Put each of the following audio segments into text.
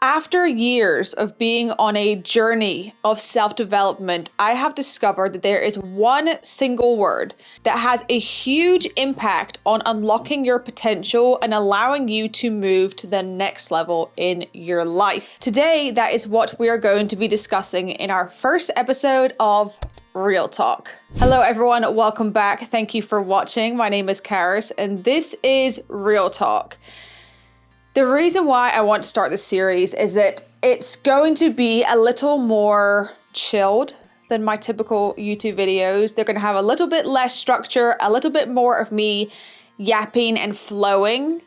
After years of being on a journey of self-development, I have discovered that there is one single word that has a huge impact on unlocking your potential and allowing you to move to the next level in your life. Today, that is what we are going to be discussing in our first episode of Real Talk. Hello everyone, welcome back. Thank you for watching. My name is Carys and this is Real Talk. The reason why I want to start this series is that it's going to be a little more chilled than my typical YouTube videos. They're going to have a little bit less structure, a little bit more of me yapping and flowing.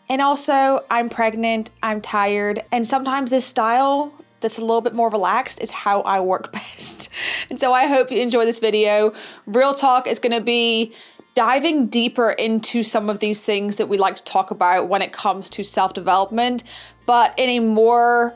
And also, I'm pregnant, I'm tired, and sometimes this style that's a little bit more relaxed is how I work best. And so I hope you enjoy this video. Real Talk is going to be diving deeper into some of these things that we like to talk about when it comes to self-development, but in a more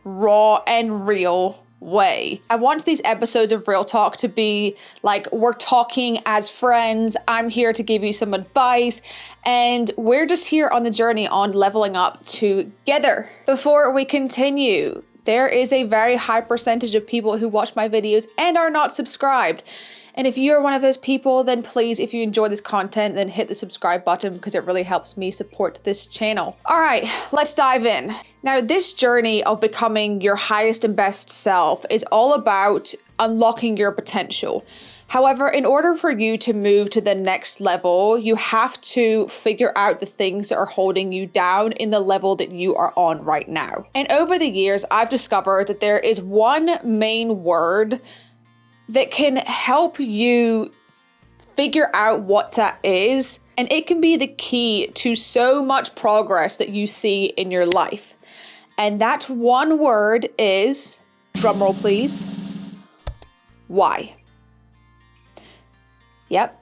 raw and real way. I want these episodes of Real Talk to be like we're talking as friends. I'm here to give you some advice, and we're just here on the journey on leveling up together. Before we continue, there is a very high percentage of people who watch my videos and are not subscribed. And if you're one of those people, then please, if you enjoy this content, then hit the subscribe button because it really helps me support this channel. All right, let's dive in. Now, this journey of becoming your highest and best self is all about unlocking your potential. However, in order for you to move to the next level, you have to figure out the things that are holding you down in the level that you are on right now. And over the years, I've discovered that there is one main word that can help you figure out what that is. And it can be the key to so much progress that you see in your life. And that one word is, drumroll please, why. Yep,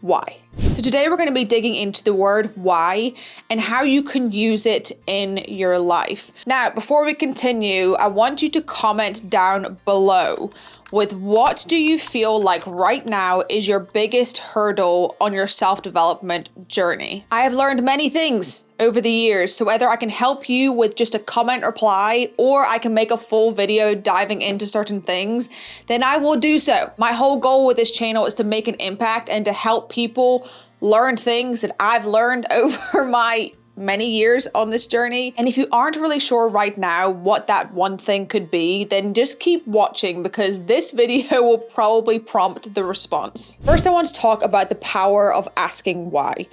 why. So today we're going to be digging into the word why and how you can use it in your life. Now, before we continue, I want you to comment down below with what do you feel like right now is your biggest hurdle on your self-development journey. I have learned many things over the years, so whether I can help you with just a comment reply or I can make a full video diving into certain things, then I will do so. My whole goal with this channel is to make an impact and to help people learn things that I've learned over my many years on this journey. And if you aren't really sure right now what that one thing could be, then just keep watching because this video will probably prompt the response. First, I want to talk about the power of asking why.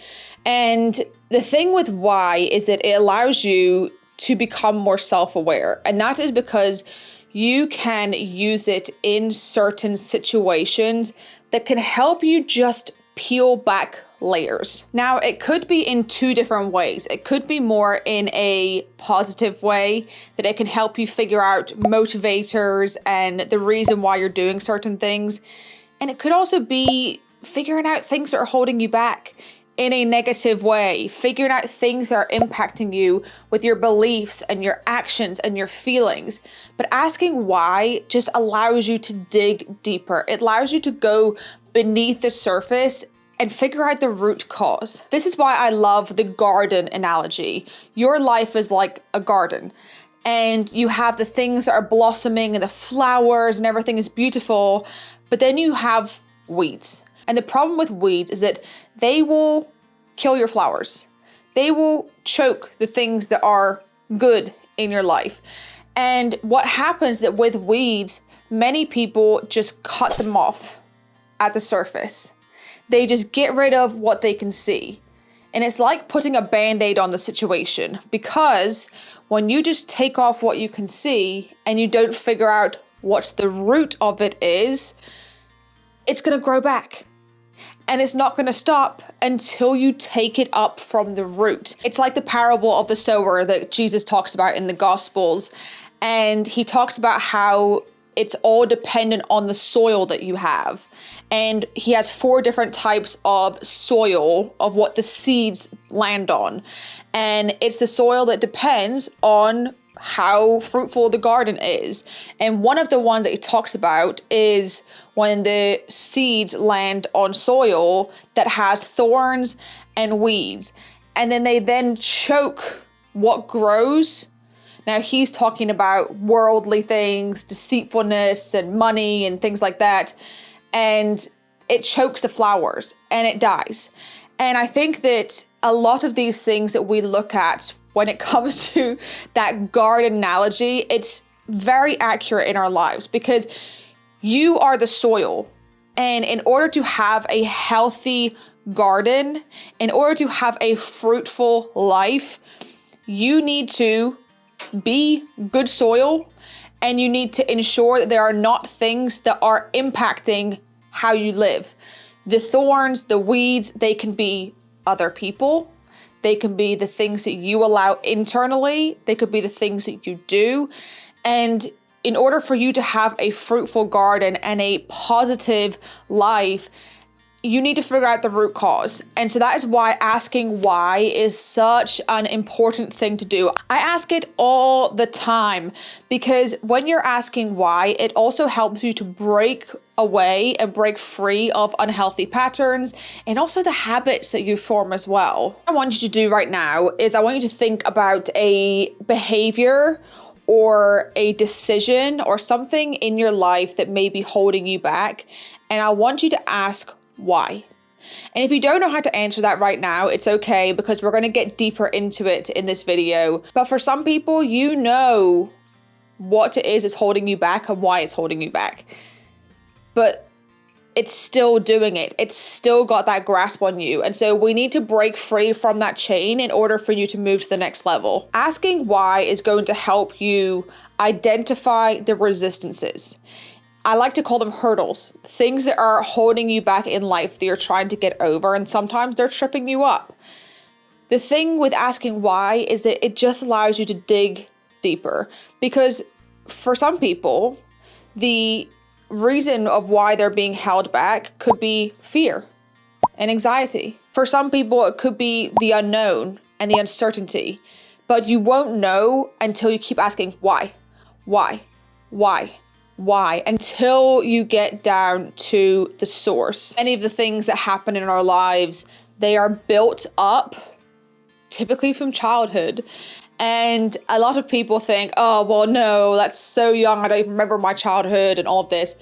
And the thing with why is that it allows you to become more self-aware. And that is because you can use it in certain situations that can help you just peel back layers. Now, it could be in two different ways. It could be more in a positive way that it can help you figure out motivators and the reason why you're doing certain things. And it could also be figuring out things that are holding you back in a negative way, figuring out things that are impacting you with your beliefs and your actions and your feelings. But asking why just allows you to dig deeper. It allows you to go beneath the surface and figure out the root cause. This is why I love the garden analogy. Your life is like a garden and you have the things that are blossoming and the flowers and everything is beautiful, but then you have weeds. And the problem with weeds is that they will kill your flowers. They will choke the things that are good in your life. And what happens is that with weeds, many people just cut them off at the surface. They just get rid of what they can see. And it's like putting a band-aid on the situation, because when you just take off what you can see and you don't figure out what the root of it is, it's going to grow back. And it's not going to stop until you take it up from the root. It's like the parable of the sower that Jesus talks about in the Gospels. And he talks about how it's all dependent on the soil that you have. And he has 4 different types of soil of what the seeds land on. And it's the soil that depends on how fruitful the garden is. And one of the ones that he talks about is when the seeds land on soil that has thorns and weeds. And then they choke what grows. Now he's talking about worldly things, deceitfulness and money and things like that. And it chokes the flowers and it dies. And I think that a lot of these things that we look at when it comes to that garden analogy, it's very accurate in our lives, because you are the soil. And in order to have a healthy garden, in order to have a fruitful life, you need to be good soil, and you need to ensure that there are not things that are impacting how you live. The thorns, the weeds, they can be other people. They can be the things that you allow internally. They could be the things that you do. And in order for you to have a fruitful garden and a positive life, you need to figure out the root cause. And so that is why asking why is such an important thing to do. I ask it all the time, because when you're asking why, it also helps you to break away and break free of unhealthy patterns and also the habits that you form as well. What I want you to do right now is I want you to think about a behavior or a decision or something in your life that may be holding you back. And I want you to ask why. And if you don't know how to answer that right now, it's okay, because we're going to get deeper into it in this video. But for some people, you know what it is holding you back and why it's holding you back. But it's still doing it. It's still got that grasp on you. And so we need to break free from that chain in order for you to move to the next level. Asking why is going to help you identify the resistances. I like to call them hurdles, things that are holding you back in life that you're trying to get over, and sometimes they're tripping you up. The thing with asking why is that it just allows you to dig deeper, because for some people, the reason of why they're being held back could be fear and anxiety. For some people, it could be the unknown and the uncertainty, but you won't know until you keep asking why, until you get down to the source. Many of the things that happen in our lives, they are built up typically from childhood. And a lot of people think, oh, well, no, that's so young. I don't even remember my childhood and all of this.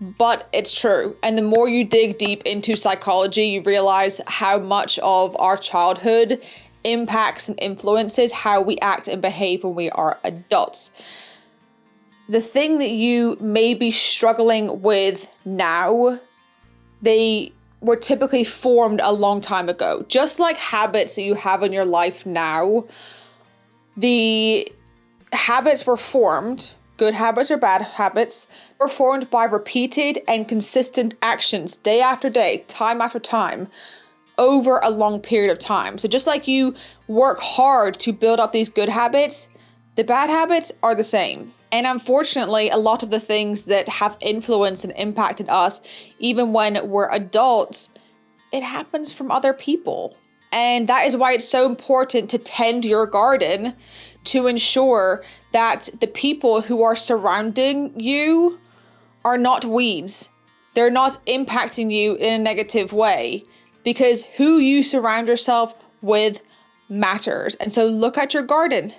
But it's true. And the more you dig deep into psychology, you realize how much of our childhood impacts and influences how we act and behave when we are adults. The thing that you may be struggling with now, they were typically formed a long time ago. Just like habits that you have in your life now, the habits were formed, good habits or bad habits, were formed by repeated and consistent actions day after day, time after time, over a long period of time. So just like you work hard to build up these good habits, the bad habits are the same. And unfortunately, a lot of the things that have influenced and impacted us, even when we're adults, it happens from other people. And that is why it's so important to tend your garden, to ensure that the people who are surrounding you are not weeds. They're not impacting you in a negative way, because who you surround yourself with matters. And so look at your garden.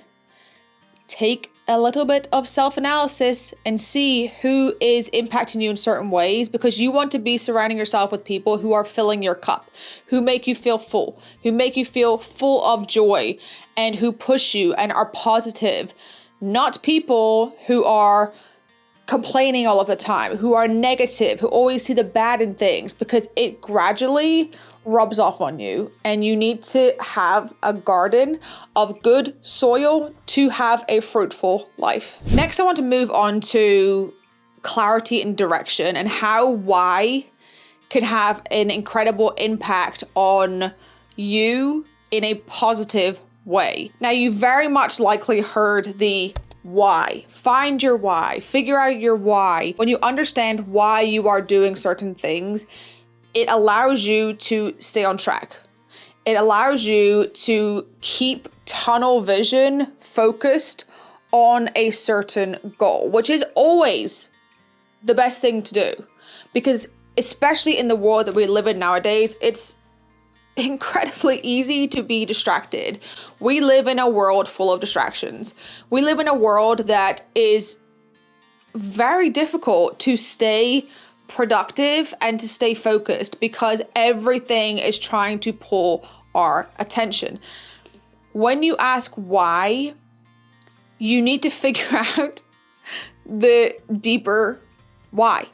Take a little bit of self-analysis and see who is impacting you in certain ways, because you want to be surrounding yourself with people who are filling your cup, who make you feel full, who make you feel full of joy, and who push you and are positive, not people who are complaining all of the time, who are negative, who always see the bad in things, because it gradually rubs off on you, and you need to have a garden of good soil to have a fruitful life. Next, I want to move on to clarity and direction, and how why can have an incredible impact on you in a positive way. Now, you very much likely heard the why. Find your why. Figure out your why. When you understand why you are doing certain things, it allows you to stay on track. It allows you to keep tunnel vision focused on a certain goal, which is always the best thing to do. Because especially in the world that we live in nowadays, it's incredibly easy to be distracted. We live in a world full of distractions. We live in a world that is very difficult to stay productive and to stay focused because everything is trying to pull our attention. When you ask why, you need to figure out the deeper why.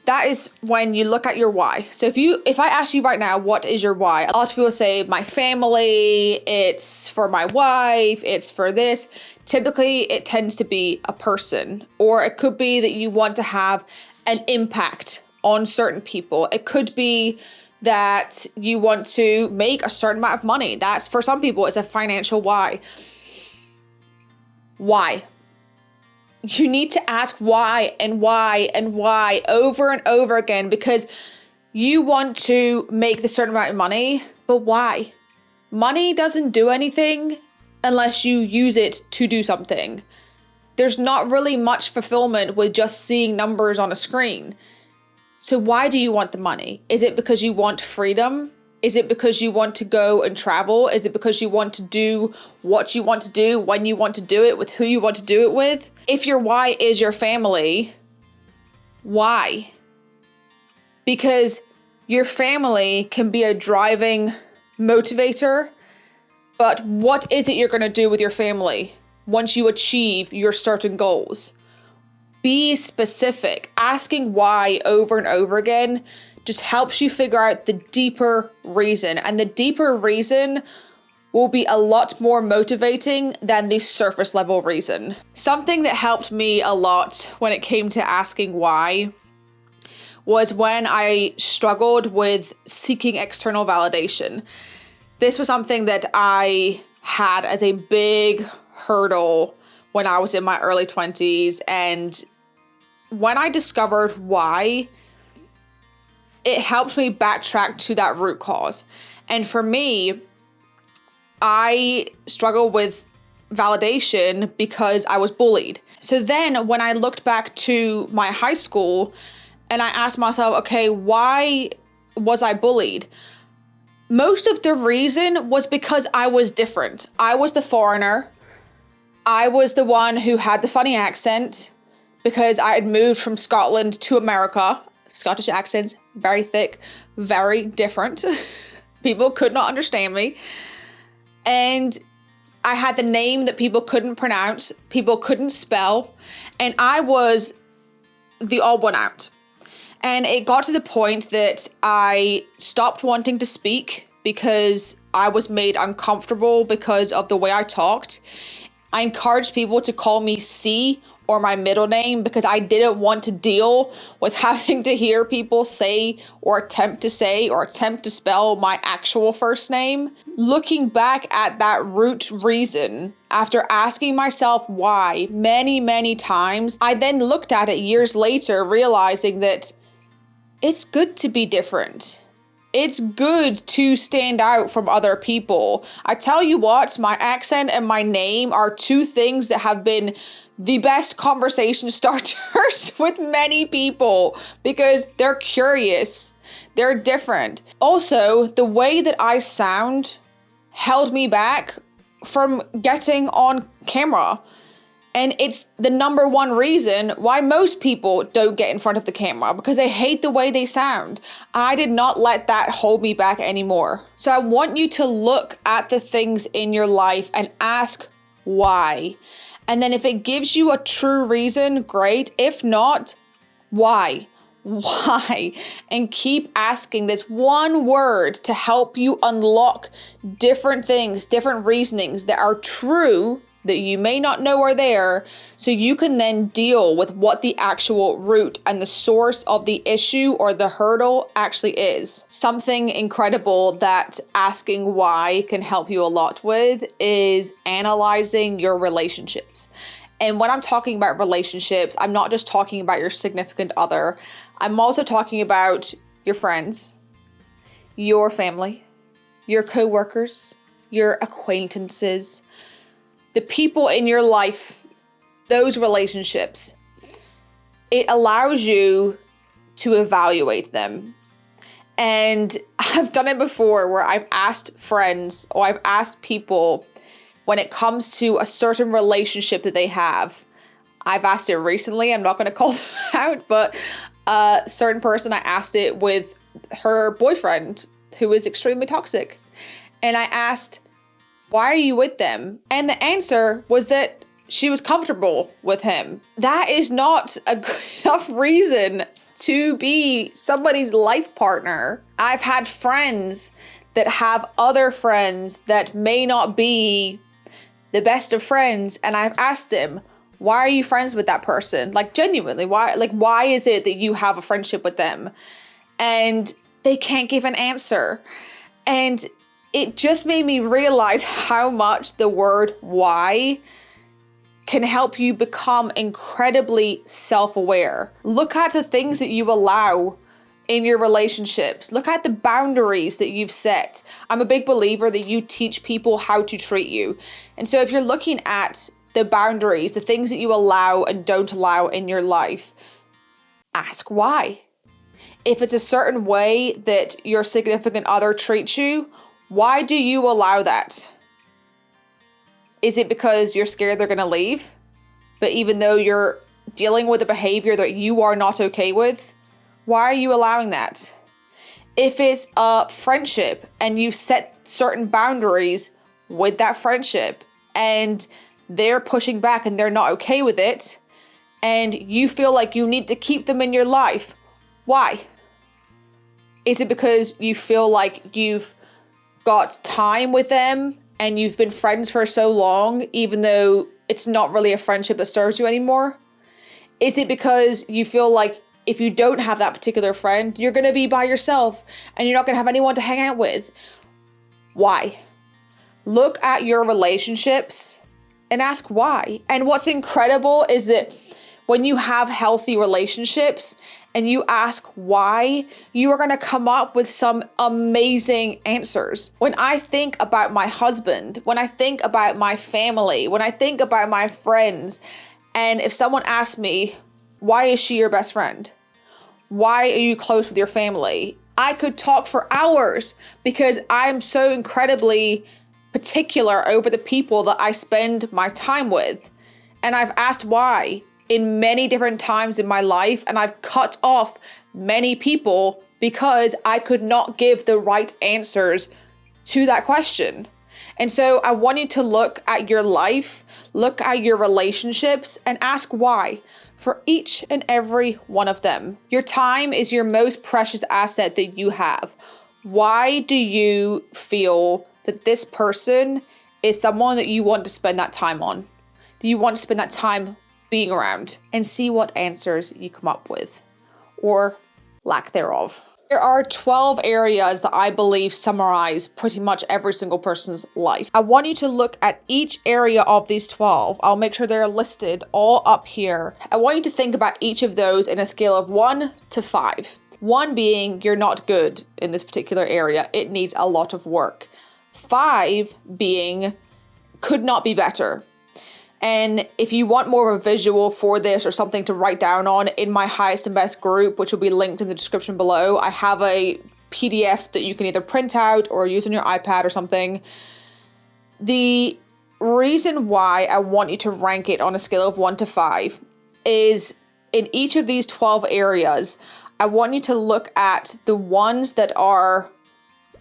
That is when you look at your why. So if I ask you right now, what is your why? A lot of people say my family, it's for my wife, it's for this. Typically, it tends to be a person, or it could be that you want to have an impact on certain people. It could be that you want to make a certain amount of money. That's, for some people, it's a financial why. Why? You need to ask why and why and why over and over again, because you want to make the certain amount of money, but why? Money doesn't do anything unless you use it to do something. There's not really much fulfillment with just seeing numbers on a screen. So why do you want the money? Is it because you want freedom? Is it because you want to go and travel? Is it because you want to do what you want to do, when you want to do it, with who you want to do it with? If your why is your family, why? Because your family can be a driving motivator, but what is it you're going to do with your family once you achieve your certain goals? Be specific. Asking why over and over again just helps you figure out the deeper reason. And the deeper reason will be a lot more motivating than the surface level reason. Something that helped me a lot when it came to asking why was when I struggled with seeking external validation. This was something that I had as a big hurdle when I was in my early 20s. And when I discovered why, it helped me backtrack to that root cause. And for me, I struggled with validation because I was bullied. So then when I looked back to my high school and I asked myself, okay, why was I bullied? Most of the reason was because I was different. I was the foreigner. I was the one who had the funny accent because I had moved from Scotland to America. Scottish accents, very thick, very different. People could not understand me. And I had the name that people couldn't pronounce, people couldn't spell, and I was the odd one out. And it got to the point that I stopped wanting to speak because I was made uncomfortable because of the way I talked. I encouraged people to call me C or my middle name because I didn't want to deal with having to hear people say or attempt to spell my actual first name. Looking back at that root reason, after asking myself why many, many times, I then looked at it years later, realizing that it's good to be different. It's good to stand out from other people. I tell you what, my accent and my name are two things that have been the best conversation starters with many people because they're curious, they're different. Also, the way that I sound held me back from getting on camera. And it's the number one reason why most people don't get in front of the camera, because they hate the way they sound. I did not let that hold me back anymore. So I want you to look at the things in your life and ask why. And then if it gives you a true reason, great. If not, why? Why? And keep asking this one word to help you unlock different things, different reasonings that are true that you may not know are there, so you can then deal with what the actual root and the source of the issue or the hurdle actually is. Something incredible that asking why can help you a lot with is analyzing your relationships. And when I'm talking about relationships, I'm not just talking about your significant other. I'm also talking about your friends, your family, your coworkers, your acquaintances, the people in your life, those relationships. It allows you to evaluate them. And I've done it before where I've asked friends or I've asked people when it comes to a certain relationship that they have. I've asked it recently. I'm not going to call them out, but a certain person, I asked it with her boyfriend who is extremely toxic. And I asked, why are you with them? And the answer was that she was comfortable with him. That is not a good enough reason to be somebody's life partner. I've had friends that have other friends that may not be the best of friends. And I've asked them, why are you friends with that person? Like genuinely, why is it that you have a friendship with them? And they can't give an answer. And it just made me realize how much the word why can help you become incredibly self-aware. Look at the things that you allow in your relationships. Look at the boundaries that you've set. I'm a big believer that you teach people how to treat you. And so if you're looking at the boundaries, the things that you allow and don't allow in your life, ask why. If it's a certain way that your significant other treats you, why do you allow that? Is it because you're scared they're going to leave? But even though you're dealing with a behavior that you are not okay with, why are you allowing that? If it's a friendship and you set certain boundaries with that friendship and they're pushing back and they're not okay with it, and you feel like you need to keep them in your life, why? Is it because you feel like you've got time with them and you've been friends for so long, even though it's not really a friendship that serves you anymore? Is it because you feel like if you don't have that particular friend, you're going to be by yourself and you're not going to have anyone to hang out with? Why? Look at your relationships and ask why. And what's incredible is that when you have healthy relationships and you ask why, you are going to come up with some amazing answers. When I think about my husband, when I think about my family, when I think about my friends, and if someone asks me, why is she your best friend? Why are you close with your family? I could talk for hours because I'm so incredibly particular over the people that I spend my time with. And I've asked why in many different times in my life, and I've cut off many people because I could not give the right answers to that question. And so I want you to look at your life, look at your relationships, and ask why for each and every one of them. Your time is your most precious asset that you have. Why do you feel that this person is someone that you want to spend that time on? That you want to spend that time being around, and see what answers you come up with, or lack thereof. There are 12 areas that I believe summarize pretty much every single person's life. I want you to look at each area of these 12. I'll make sure they're listed all up here. I want you to think about each of those in a scale of 1 to 5. 1 being you're not good in this particular area. It needs a lot of work. 5 being could not be better. And if you want more of a visual for this or something to write down on, in my highest and best group, which will be linked in the description below, I have a PDF that you can either print out or use on your iPad or something. The reason why I want you to rank it on a scale of 1 to 5 is in each of these 12 areas, I want you to look at the ones that are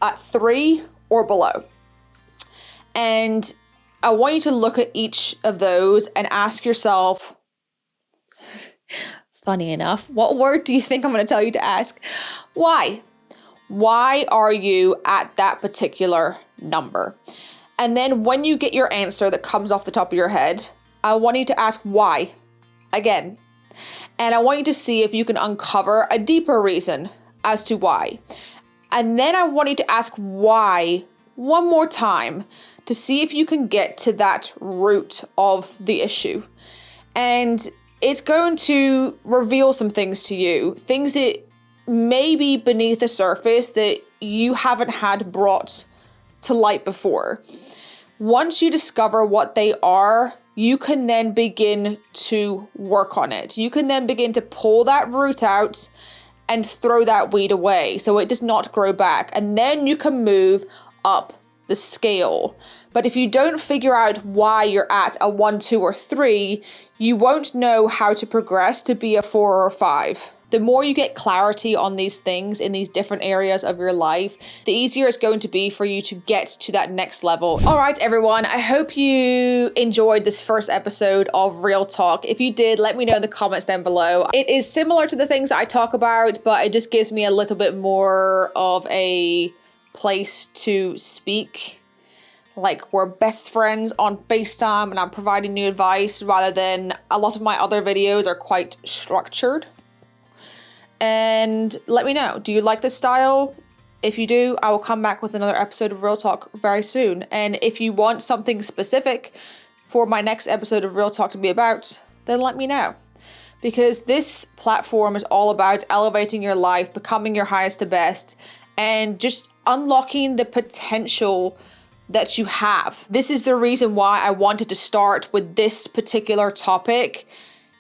at 3 or below. And I want you to look at each of those and ask yourself, funny enough, what word do you think I'm going to tell you to ask? Why? Why are you at that particular number? And then when you get your answer that comes off the top of your head, I want you to ask why again. And I want you to see if you can uncover a deeper reason as to why. And then I want you to ask why one more time to see if you can get to that root of the issue. And it's going to reveal some things to you, things that may be beneath the surface that you haven't had brought to light before. Once you discover what they are, you can then begin to work on it. You can then begin to pull that root out and throw that weed away so it does not grow back. And then you can move up the scale. But if you don't figure out why you're at a 1, 2, or 3, you won't know how to progress to be a 4 or 5. The more you get clarity on these things in these different areas of your life, the easier it's going to be for you to get to that next level. All right, everyone, I hope you enjoyed this first episode of Real Talk. If you did, let me know in the comments down below. It is similar to the things I talk about, but it just gives me a little bit more of a place to speak. Like we're best friends on FaceTime and I'm providing new advice rather than a lot of my other videos are quite structured. And let me know, do you like this style? If you do, I will come back with another episode of Real Talk very soon. And if you want something specific for my next episode of Real Talk to be about, then let me know. Because this platform is all about elevating your life, becoming your highest to best, and just unlocking the potential that you have. This is the reason why I wanted to start with this particular topic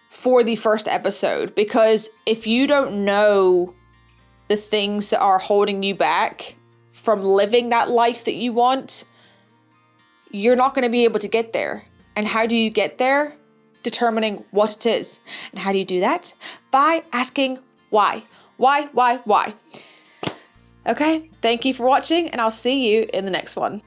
for the first episode, because if you don't know the things that are holding you back from living that life that you want, you're not going to be able to get there. And how do you get there? Determining what it is. And how do you do that? By asking why. Why? Okay, thank you for watching, and I'll see you in the next one.